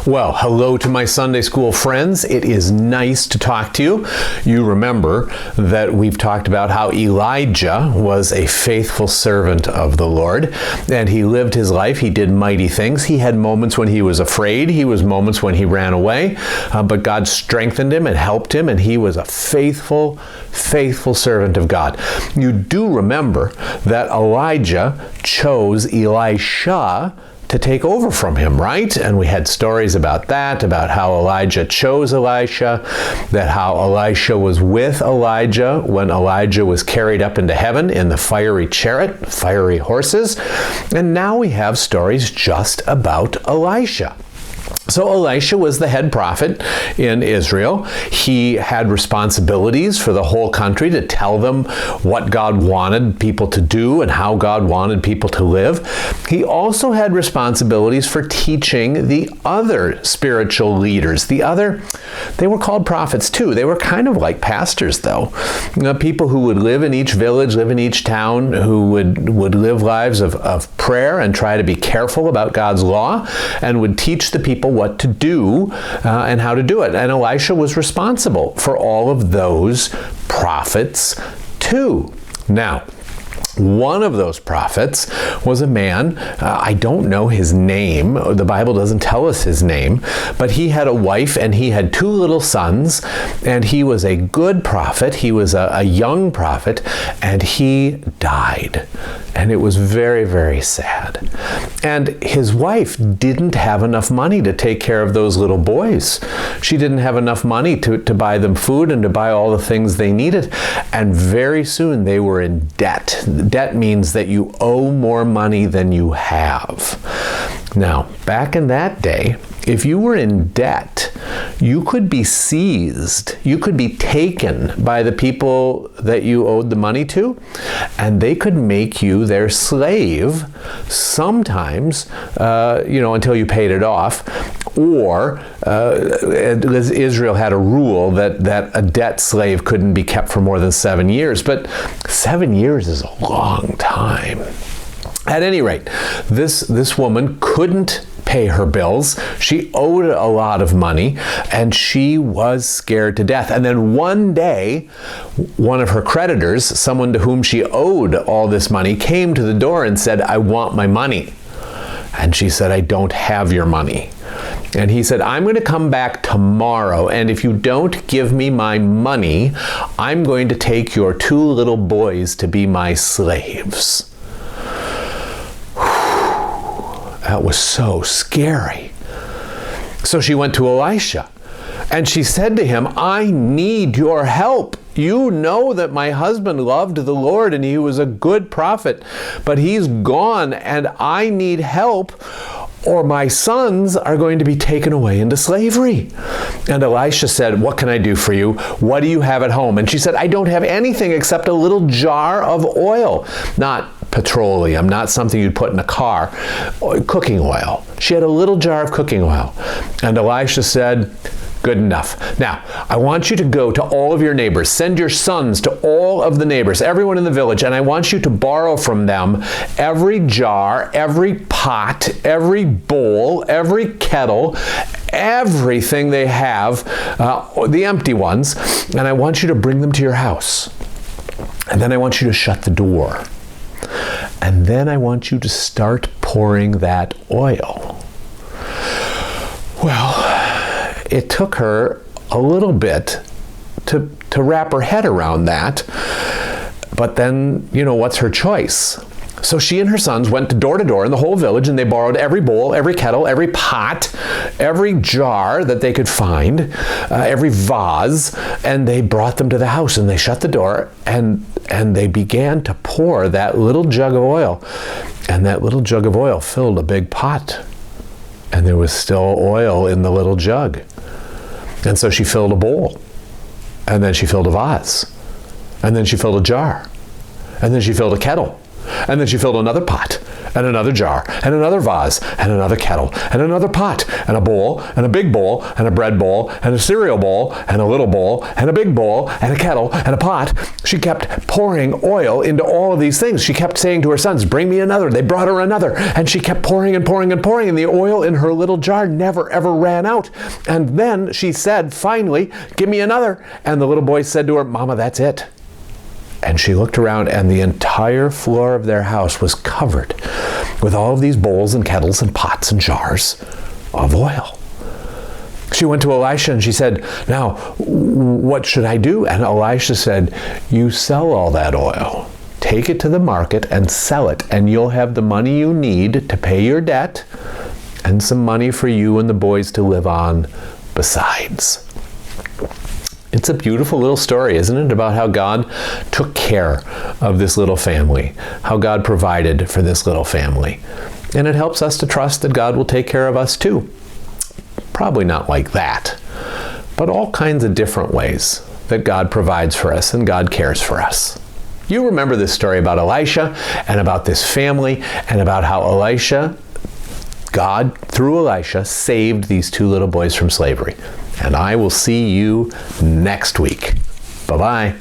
Well, hello to my Sunday school friends. It is nice to talk to you. You remember that we've talked about how Elijah was a faithful servant of the Lord, and he lived his life. He did mighty things. He had moments when he was afraid. He was moments when he ran away, but God strengthened him and helped him, and he was a faithful servant of God. You do remember that Elijah chose Elisha to take over from him, right? And we had stories about that, about how Elijah chose Elisha, that how Elisha was with Elijah when Elijah was carried up into heaven in the fiery chariot, fiery horses. And now we have stories just about Elisha. So Elisha was the head prophet in Israel. He had responsibilities for the whole country to tell them what God wanted people to do and how God wanted people to live. He also had responsibilities for teaching the other spiritual leaders. They were called prophets too. They were kind of like pastors though. People who would live in each village, live in each town, who would live lives of prayer and try to be careful about God's law and would teach the people what to do and how to do it. And Elisha was responsible for all of those prophets too. Now, one of those prophets was a man, I don't know his name, the Bible doesn't tell us his name, but he had a wife and he had two little sons, and he was a good prophet, he was a young prophet, and he died. And it was very, very sad. And his wife didn't have enough money to take care of those little boys. She didn't have enough money to buy them food and to buy all the things they needed. And very soon they were in debt. Debt means that you owe more money than you have. Now, back in that day, if you were in debt, you could be seized. You could be taken by the people that you owed the money to, and they could make you their slave sometimes, until you paid it off. Or Israel had a rule that a debt slave couldn't be kept for more than 7 years. But 7 years is a long time. At any rate, this woman couldn't pay her bills. She owed a lot of money, and she was scared to death. And then one day, one of her creditors, someone to whom she owed all this money, came to the door and said, "I want my money." And she said, "I don't have your money." And he said, "I'm going to come back tomorrow, and if you don't give me my money, I'm going to take your two little boys to be my slaves." That was so scary. So she went to Elisha, and she said to him, "I need your help. You know that my husband loved the Lord, and he was a good prophet, but he's gone, and I need help, or my sons are going to be taken away into slavery." And Elisha said, "What can I do for you? What do you have at home?" And she said, "I don't have anything except a little jar of oil." Not petroleum, not something you'd put in a car. Cooking oil. She had a little jar of cooking oil. And Elisha said, "Good enough. Now, I want you to go to all of your neighbors. Send your sons to all of the neighbors, everyone in the village, and I want you to borrow from them every jar, every pot, every bowl, every kettle, everything they have, the empty ones, and I want you to bring them to your house. And then I want you to shut the door. And then I want you to start pouring that oil." Well, it took her a little bit to wrap her head around that. But then, what's her choice? So she and her sons went door to door in the whole village, and they borrowed every bowl, every kettle, every pot, every jar that they could find, every vase, and they brought them to the house, and they shut the door, and they began to pour that little jug of oil. And that little jug of oil filled a big pot. And there was still oil in the little jug. And so she filled a bowl. And then she filled a vase. And then she filled a jar. And then she filled a kettle. And then she filled another pot. and another jar, and another vase, and another kettle, and another pot, and a bowl, and a big bowl, and a bread bowl, and a cereal bowl, and a little bowl, and a big bowl, and a kettle, and a pot. She kept pouring oil into all of these things. She kept saying to her sons, bring me another. They brought her another. And she kept pouring and pouring and pouring, and the oil in her little jar never ever ran out. And then she said, finally, give me another. And the little boy said to her, Mama, that's it. And she looked around, and the entire floor of their house was covered with all of these bowls and kettles and pots and jars of oil. She went to Elisha and she said, now, what should I do? And Elisha said, you sell all that oil. Take it to the market and sell it, and you'll have the money you need to pay your debt and some money for you and the boys to live on besides. It's a beautiful little story, isn't it, about how God took care of this little family, how God provided for this little family. And it helps us to trust that God will take care of us too. Probably not like that, but all kinds of different ways that God provides for us and God cares for us. You remember this story about Elisha and about this family and about how God, through Elisha, saved these two little boys from slavery. And I will see you next week. Bye-bye.